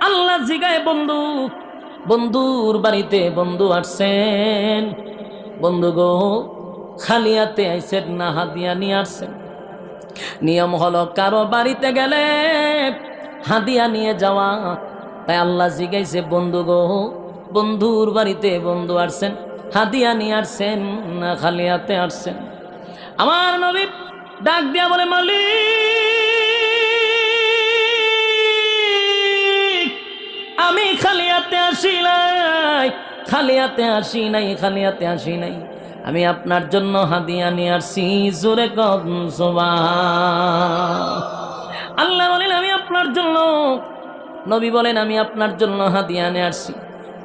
আল্লাহ জিগায় বন্ধু, বন্ধুর বাড়িতে বন্ধু আসছেন, বন্ধু গো খালি হাতে আইছেন না হাদিয়া নিয়ে আসছেন? নিয়ম হলো কারো বাড়িতে গেলে হাদিয়া নিয়ে যাওয়া। তাই আল্লাহ জিগাইছে বন্ধু গো, বন্ধুর বাড়িতে বন্ধু আসছেন, হাদিয়া নিয়ে আসছেন না খালি হাতে আসছেন? আমার নবী ডাক দিয়া বলে, মালিক আমি খালি হাতে আসি নাই, খালি হাতে আসি নাই, খালি হাতে আসি নাই, আমি আপনার জন্য হাদিয়া নিয়ে আসছি। জোরে কম সুবহান। আল্লাহ বলেন আমি আপনার জন্য, নবী বলেন আমি আপনার জন্য হাদিয়া নিয়ে আসছি।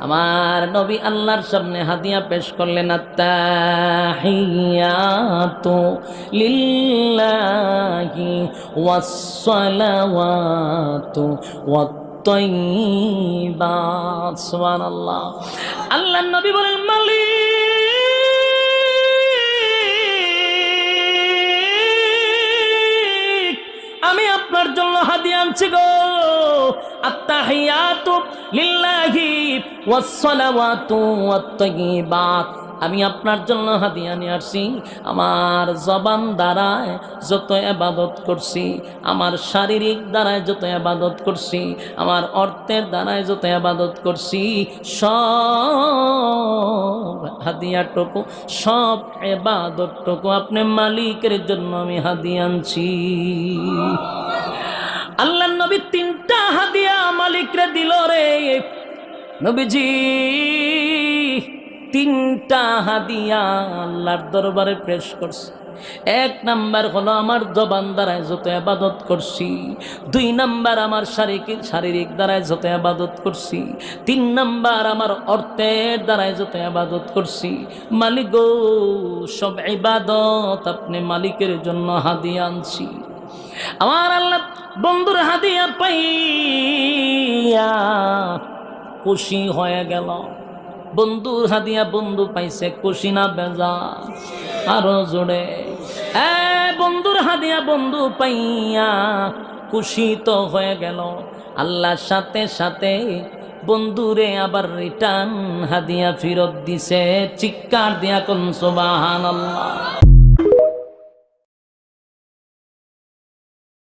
আমার নবী আল্লাহর সামনে হাদিয়া পেশ করলেন, আত্তাহিয়াতু লিল্লাহি ওয়াসসালাওয়াতু ওয়াত-তাইয়্যিবাত। সুবহানাল্লাহ। আল্লাহর নবী বলেন, মালিক আমি আপনার জন্য হাদিয়া আনছি গো। আত্তাহিয়াতু লিল্লাহি ওয়াসসালাওয়াতু ওয়াত-তাইয়্যিবাত, আমি আপনার জন্য হাদিয়া নিয়ে আসছি। আমার জবান দ্বারায় যত ইবাদত করছি, আমার শারীরিক দ্বারায় যত ইবাদত করছি, আমার অর্থের দ্বারায় যত ইবাদত করছি, সব হাদিয়াটুকু, সব ইবাদতটুকু আপনি মালিকের জন্য আমি হাদিয়া আনছি। আল্লাহর নবী তিনটা হাদিয়া মালিকরে দিল রে। নবীজি তিনটা হাদিয়া আল্লাহর দরবারে পেশ করছে। এক নাম্বার হলো আমার জবান দ্বারায় যত ইবাদত করছি, দুই নাম্বার আমার শারীরিক দ্বারায় যত ইবাদত করছি, তিন নাম্বার আমার অর্থের দ্বারায় যত ইবাদত করছি। মালিক গো সব ইবাদত আপনি মালিকের জন্য হাদিয়া আনছি। আমার আল্লাহ বন্ধুর হাদিয়া পাইয়া খুশি হয়ে গেল। বন্ধুর হাদিয়া বন্ধু পাইছে, খুশি না বেজার? আরো জোরে, বন্ধুর হাদিয়া বন্ধু পাইয়া খুশি তো হয়ে গেল। আল্লাহর সাথে সাথে বন্ধুরে আবার রিটার্ন হাদিয়া ফেরত দিছে। চিৎকার দিয়া কোন সুবহানাল্লাহ।